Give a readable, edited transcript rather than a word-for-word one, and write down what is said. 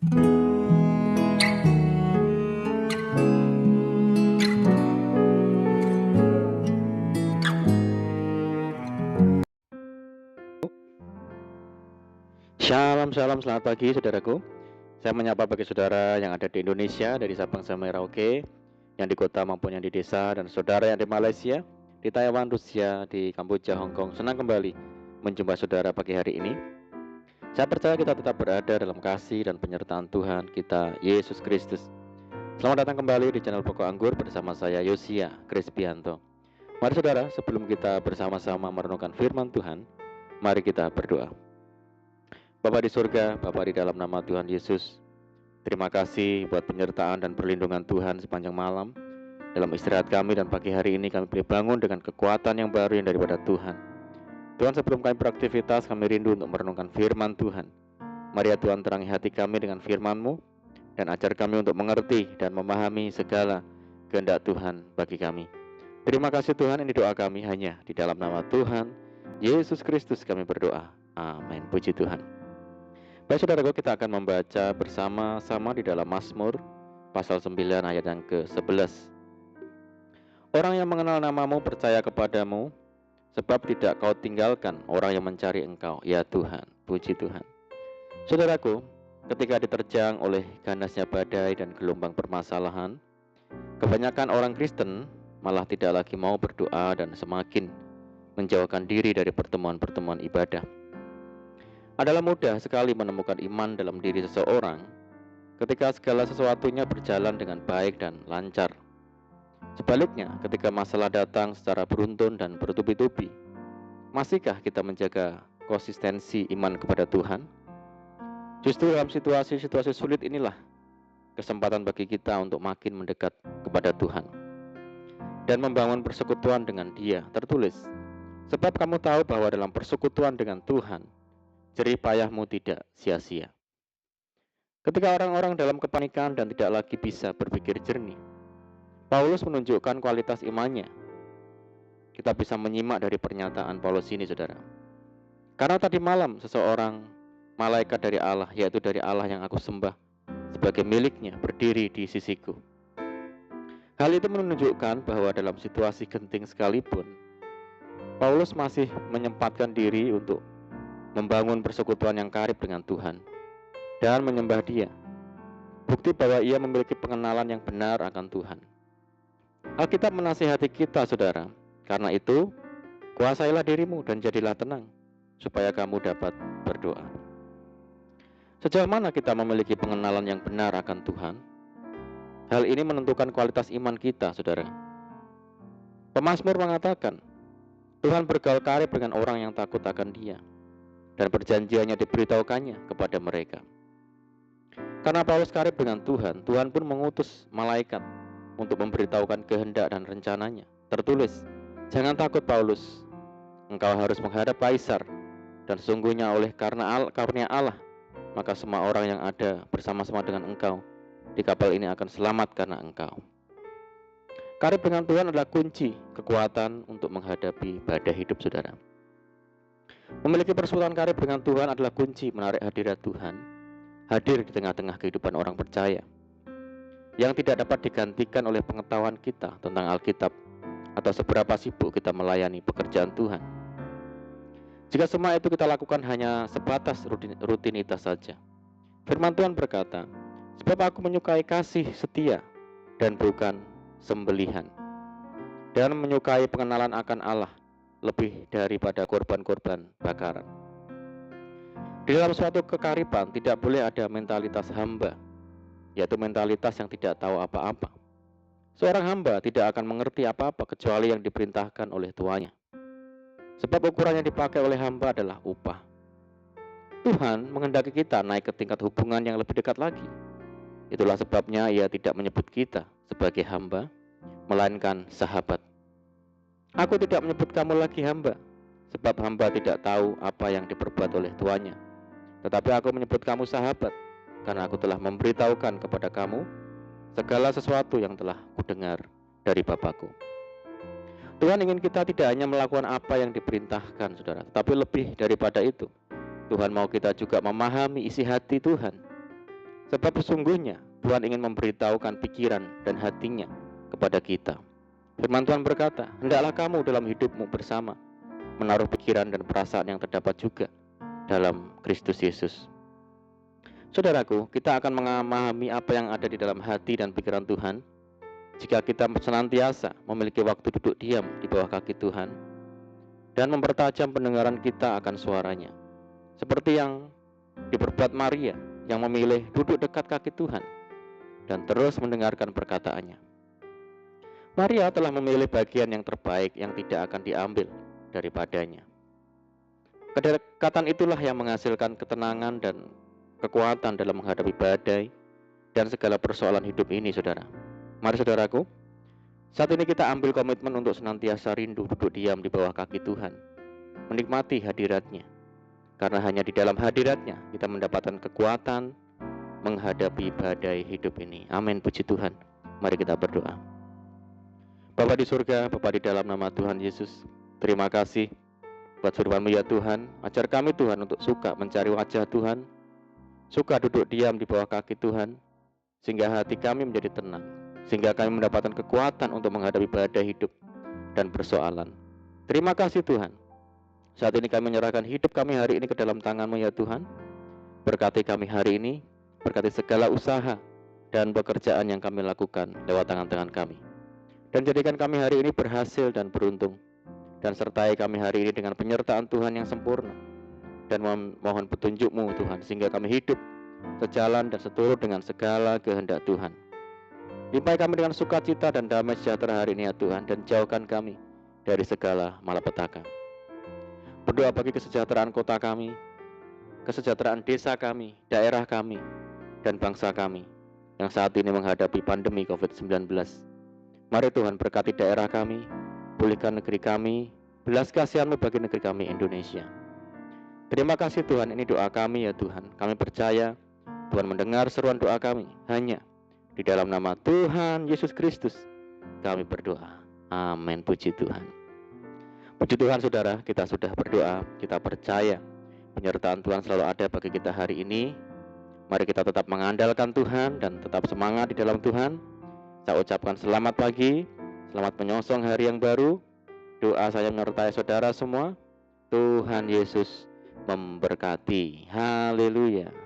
Shalom, shalom, selamat pagi saudaraku. Saya menyapa bagi saudara yang ada di Indonesia, dari Sabang sampai Merauke, yang di kota maupun yang di desa, dan saudara yang di Malaysia, di Taiwan, Rusia, di Kamboja, Hong Kong. Senang kembali menjumpa saudara pagi hari ini. Saya percaya kita tetap berada dalam kasih dan penyertaan Tuhan kita, Yesus Kristus. Selamat datang kembali di channel Pokok Anggur bersama saya, Yosia Krispianto. Mari saudara, sebelum kita bersama-sama merenungkan firman Tuhan, mari kita berdoa. Bapa di surga, Bapa di dalam nama Tuhan Yesus, terima kasih buat penyertaan dan perlindungan Tuhan sepanjang malam. Dalam istirahat kami dan pagi hari ini kami boleh bangun dengan kekuatan yang baru yang daripada Tuhan. Tuhan, sebelum kami beraktivitas, kami rindu untuk merenungkan firman Tuhan. Mari ya Tuhan, terangi hati kami dengan firman-Mu dan ajar kami untuk mengerti dan memahami segala kehendak Tuhan bagi kami. Terima kasih Tuhan, ini doa kami hanya di dalam nama Tuhan Yesus Kristus kami berdoa. Amin. Puji Tuhan. Baik saudaraku, kita akan membaca bersama-sama di dalam Mazmur pasal 9 ayat yang ke-11. Orang yang mengenal namamu percaya kepadamu, sebab tidak kau tinggalkan orang yang mencari engkau, ya Tuhan. Puji Tuhan. Saudaraku, ketika diterjang oleh ganasnya badai dan gelombang permasalahan, kebanyakan orang Kristen malah tidak lagi mau berdoa dan semakin menjauhkan diri dari pertemuan-pertemuan ibadah. Adalah mudah sekali menemukan iman dalam diri seseorang ketika segala sesuatunya berjalan dengan baik dan lancar. Sebaliknya, ketika masalah datang secara beruntun dan bertubi-tubi, masihkah kita menjaga konsistensi iman kepada Tuhan? Justru dalam situasi-situasi sulit inilah kesempatan bagi kita untuk makin mendekat kepada Tuhan dan membangun persekutuan dengan Dia. Tertulis, sebab kamu tahu bahwa dalam persekutuan dengan Tuhan, jerih payahmu tidak sia-sia. Ketika orang-orang dalam kepanikan dan tidak lagi bisa berpikir jernih, Paulus menunjukkan kualitas imannya. Kita bisa menyimak dari pernyataan Paulus ini, saudara. Karena tadi malam seseorang malaikat dari Allah, yaitu dari Allah yang aku sembah sebagai miliknya, berdiri di sisiku. Hal itu menunjukkan bahwa dalam situasi genting sekalipun, Paulus masih menyempatkan diri untuk membangun persekutuan yang karib dengan Tuhan dan menyembah Dia. Bukti bahwa ia memiliki pengenalan yang benar akan Tuhan. Alkitab menasihati kita, saudara. Karena itu, kuasailah dirimu dan jadilah tenang, supaya kamu dapat berdoa. Sejauh mana kita memiliki pengenalan yang benar akan Tuhan? Hal ini menentukan kualitas iman kita, saudara. Pemazmur mengatakan, Tuhan bergaul karib dengan orang yang takut akan Dia, dan perjanjiannya diberitahukannya kepada mereka. Karena Paulus karib dengan Tuhan, Tuhan pun mengutus malaikat untuk memberitahukan kehendak dan rencananya. Tertulis, jangan takut Paulus, engkau harus menghadap Kaisar, dan sesungguhnya oleh karunia Allah, maka semua orang yang ada bersama-sama dengan engkau di kapal ini akan selamat karena engkau. Karib dengan Tuhan adalah kunci kekuatan untuk menghadapi badai hidup, saudara. Memiliki persekutuan karib dengan Tuhan adalah kunci menarik hadirat Tuhan hadir di tengah-tengah kehidupan orang percaya, yang tidak dapat digantikan oleh pengetahuan kita tentang Alkitab atau seberapa sibuk kita melayani pekerjaan Tuhan. Jika semua itu kita lakukan hanya sebatas rutinitas saja. Firman Tuhan berkata, sebab aku menyukai kasih setia dan bukan sembelihan, dan menyukai pengenalan akan Allah lebih daripada korban-korban bakaran. Di dalam suatu kekariban tidak boleh ada mentalitas hamba, yaitu mentalitas yang tidak tahu apa-apa. Seorang hamba tidak akan mengerti apa-apa kecuali yang diperintahkan oleh tuannya. Sebab ukuran yang dipakai oleh hamba adalah upah. Tuhan menghendaki kita naik ke tingkat hubungan yang lebih dekat lagi. Itulah sebabnya Ia tidak menyebut kita sebagai hamba, melainkan sahabat. Aku tidak menyebut kamu lagi hamba, sebab hamba tidak tahu apa yang diperbuat oleh tuannya. Tetapi aku menyebut kamu sahabat, karena aku telah memberitahukan kepada kamu segala sesuatu yang telah kudengar dari Bapakku. Tuhan ingin kita tidak hanya melakukan apa yang diperintahkan, saudara, tetapi lebih daripada itu. Tuhan mau kita juga memahami isi hati Tuhan. Sebab sesungguhnya Tuhan ingin memberitahukan pikiran dan hatinya kepada kita. Firman Tuhan berkata, hendaklah kamu dalam hidupmu bersama menaruh pikiran dan perasaan yang terdapat juga dalam Kristus Yesus. Saudaraku, kita akan memahami apa yang ada di dalam hati dan pikiran Tuhan jika kita senantiasa memiliki waktu duduk diam di bawah kaki Tuhan dan mempertajam pendengaran kita akan suaranya. Seperti yang diperbuat Maria yang memilih duduk dekat kaki Tuhan dan terus mendengarkan perkataannya. Maria telah memilih bagian yang terbaik yang tidak akan diambil daripadanya. Kedekatan itulah yang menghasilkan ketenangan dan kekuatan dalam menghadapi badai dan segala persoalan hidup ini, saudara. Mari saudaraku, saat ini kita ambil komitmen untuk senantiasa rindu duduk diam di bawah kaki Tuhan, menikmati hadiratnya. Karena hanya di dalam hadiratnya kita mendapatkan kekuatan menghadapi badai hidup ini. Amin, puji Tuhan. Mari kita berdoa. Bapa di surga, Bapa di dalam nama Tuhan Yesus, terima kasih buat firman-Mu ya Tuhan. Ajar kami Tuhan untuk suka mencari wajah Tuhan, suka duduk diam di bawah kaki Tuhan, sehingga hati kami menjadi tenang, sehingga kami mendapatkan kekuatan untuk menghadapi badai hidup dan persoalan. Terima kasih Tuhan. Saat ini kami menyerahkan hidup kami hari ini ke dalam tangan-Mu ya Tuhan. Berkati kami hari ini, berkati segala usaha dan pekerjaan yang kami lakukan lewat tangan-tangan kami. Dan jadikan kami hari ini berhasil dan beruntung. Dan sertai kami hari ini dengan penyertaan Tuhan yang sempurna. Dan mohon petunjuk-Mu Tuhan, sehingga kami hidup sejalan dan seturut dengan segala kehendak Tuhan. Limpahi kami dengan sukacita dan damai sejahtera hari ini ya Tuhan, dan jauhkan kami dari segala malapetaka. Berdoa bagi kesejahteraan kota kami, kesejahteraan desa kami, daerah kami, dan bangsa kami yang saat ini menghadapi pandemi COVID-19. Mari Tuhan berkati daerah kami, pulihkan negeri kami, belas kasihan-Mu bagi negeri kami Indonesia. Terima kasih Tuhan, ini doa kami ya Tuhan. Kami percaya Tuhan mendengar seruan doa kami. Hanya di dalam nama Tuhan Yesus Kristus kami berdoa. Amin, puji Tuhan. Puji Tuhan saudara, kita sudah berdoa. Kita percaya penyertaan Tuhan selalu ada bagi kita hari ini. Mari kita tetap mengandalkan Tuhan dan tetap semangat di dalam Tuhan. Saya ucapkan selamat pagi, selamat menyongsong hari yang baru. Doa saya menyertai saudara semua. Tuhan Yesus memberkati. Haleluya.